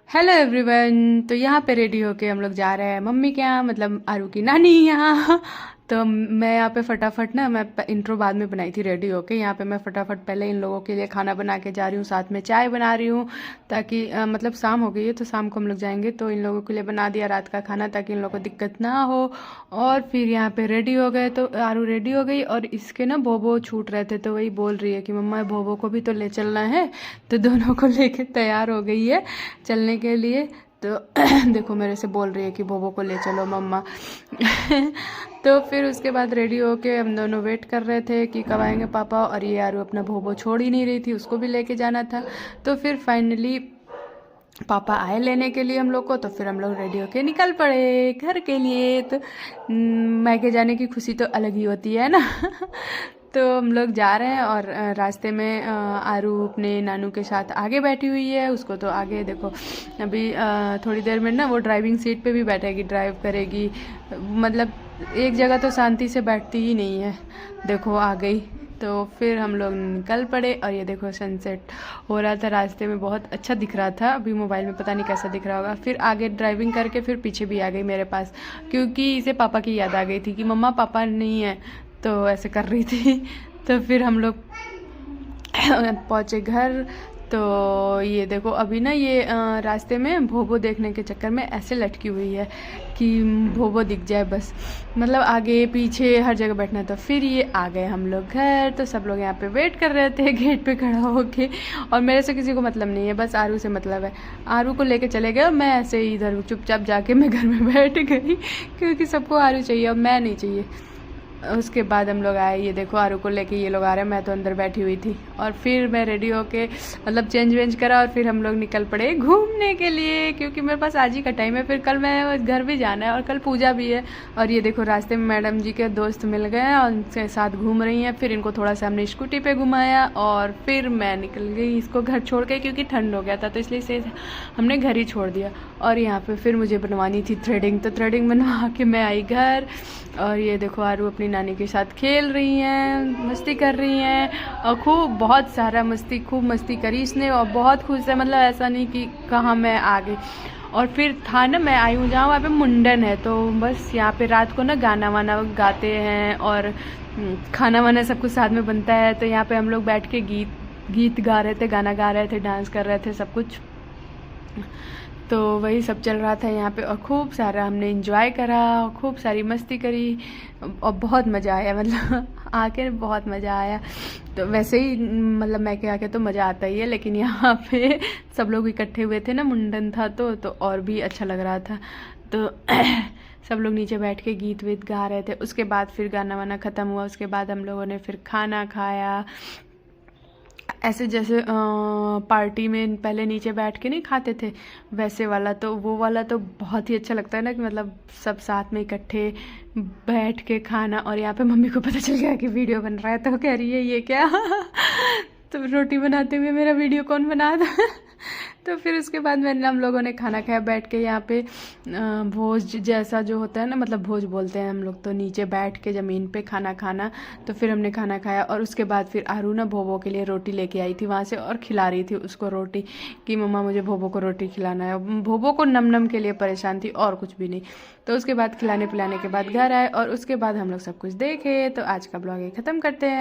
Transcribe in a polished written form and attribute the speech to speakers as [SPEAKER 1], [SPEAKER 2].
[SPEAKER 1] Hello everyone. तो यहाँ पे रेडी होके हम लोग जा रहे हैं मम्मी के यहाँ, मतलब आरू की नानी यहाँ। तो मैं यहाँ पे फटाफट ना, मैं इंट्रो बाद में बनाई थी रेडी होके। यहाँ पे मैं फटाफट पहले इन लोगों के लिए खाना बना के जा रही हूँ, साथ में चाय बना रही हूँ ताकि मतलब शाम हो गई है तो शाम को हम लोग जाएंगे, तो इन लोगों के लिए बना दिया रात का खाना ताकि इन लोगों को दिक्कत ना हो। और फिर यहाँ पे रेडी हो गए, तो आरू रेडी हो गई और इसके ना भोबो छूट रहे थे, तो वही बोल रही है कि मम्मा भोबो को भी तो ले चलना है। तो दोनों को लेके तैयार हो गई है चलने के लिए। तो देखो मेरे से बोल रही है कि बोबो को ले चलो मम्मा। तो फिर उसके बाद रेडी होके हम दोनों वेट कर रहे थे कि कब आएंगे पापा, और ये आरू अपना भोबो छोड़ ही नहीं रही थी, उसको भी लेके जाना था। तो फिर फाइनली पापा आए लेने के लिए हम लोग को, तो फिर हम लोग रेडी होके निकल पड़े घर के लिए। तो मैके जाने की खुशी तो अलग ही होती है ना। तो हम लोग जा रहे हैं और रास्ते में आरू अपने नानू के साथ आगे बैठी हुई है। उसको तो आगे देखो अभी थोड़ी देर में ना वो ड्राइविंग सीट पे भी बैठेगी, ड्राइव करेगी। मतलब एक जगह तो शांति से बैठती ही नहीं है। देखो आ गई। तो फिर हम लोग निकल पड़े और ये देखो सनसेट हो रहा था रास्ते में, बहुत अच्छा दिख रहा था। अभी मोबाइल में पता नहीं कैसा दिख रहा होगा। फिर आगे ड्राइविंग करके फिर पीछे भी आ गई मेरे पास, क्योंकि इसे पापा की याद आ गई थी कि मम्मा पापा नहीं है, तो ऐसे कर रही थी। तो फिर हम लोग पहुँचे घर। तो ये देखो अभी ना ये रास्ते में भोबो देखने के चक्कर में ऐसे लटकी हुई है कि भोबो दिख जाए बस, मतलब आगे पीछे हर जगह बैठना। तो फिर ये आ गए हम लोग घर। तो सब लोग यहाँ पे वेट कर रहे थे गेट पे खड़ा होके, और मेरे से किसी को मतलब नहीं है, बस आरू से मतलब है। आरू को लेके चले गए, मैं ऐसे ही इधर चुपचाप जाके मैं घर में बैठ गई, क्योंकि सबको आरू चाहिए और मैं नहीं चाहिए। उसके बाद हम लोग आए, ये देखो आरू को लेके ये लोग आ रहे हैं, मैं तो अंदर बैठी हुई थी। और फिर मैं रेडी होके मतलब चेंज वेंज करा और फिर हम लोग निकल पड़े घूमने के लिए, क्योंकि मेरे पास आज ही का टाइम है, फिर कल मैं घर भी जाना है और कल पूजा भी है। और ये देखो रास्ते में मैडम जी के दोस्त मिल गए हैं और उनके साथ घूम रही हैं। फिर इनको थोड़ा सा हमने स्कूटी पर घुमाया और फिर मैं निकल गई इसको घर छोड़ के, क्योंकि ठंड हो गया था तो इसलिए इसे हमने घर ही छोड़ दिया। और यहाँ पर फिर मुझे बनवानी थी थ्रेडिंग, तो थ्रेडिंग बनवा के मैं आई घर। और ये देखो आरू अपनी नानी के साथ खेल रही हैं, मस्ती कर रही हैं, और खूब बहुत सारा मस्ती, खूब मस्ती करी इसने और बहुत खुश है। मतलब ऐसा नहीं कि कहाँ मैं आ गई। और फिर था ना, मैं आई हूँ जहाँ वहाँ पे मुंडन है, तो बस यहाँ पे रात को ना गाना वाना गाते हैं और खाना वाना सब कुछ साथ में बनता है। तो यहाँ पे हम लोग बैठ के गीत गा रहे थे, गाना गा रहे थे, डांस कर रहे थे, सब कुछ। तो वही सब चल रहा था यहाँ पे और खूब सारा हमने एंजॉय करा, खूब सारी मस्ती करी और बहुत मज़ा आया। मतलब आके बहुत मज़ा आया। तो वैसे ही मतलब मैं के आके तो मज़ा आता ही है, लेकिन यहाँ पे सब लोग इकट्ठे हुए थे ना, मुंडन था तो और भी अच्छा लग रहा था। तो सब लोग नीचे बैठ के गीत वीत गा रहे थे। उसके बाद फिर गाना वाना ख़त्म हुआ, उसके बाद हम लोगों ने फिर खाना खाया। ऐसे जैसे पार्टी में पहले नीचे बैठ के नहीं खाते थे वैसे वाला, तो वो वाला तो बहुत ही अच्छा लगता है ना, कि मतलब सब साथ में इकट्ठे बैठ के खाना। और यहाँ पे मम्मी को पता चल गया कि वीडियो बन रहा है, तो कह रही है ये क्या। तो रोटी बनाते हुए मेरा वीडियो कौन बना था। तो फिर उसके बाद मैंने हम लोगों ने खाना खाया बैठ के। यहाँ पे भोज जैसा जो होता है ना, मतलब भोज बोलते हैं हम लोग, तो नीचे बैठ के ज़मीन पे खाना। तो फिर हमने खाना खाया और उसके बाद फिर आरू ना भोबो के लिए रोटी लेके आई थी वहाँ से और खिला रही थी उसको रोटी, कि मम्मा मुझे भोबो को रोटी खिलाना है। भोबो को नम के लिए परेशान थी और कुछ भी नहीं। तो उसके बाद खिलाने पिलाने के बाद घर आए और उसके बाद हम लोग सब कुछ देखे। तो आज का ब्लॉग ये ख़त्म करते हैं।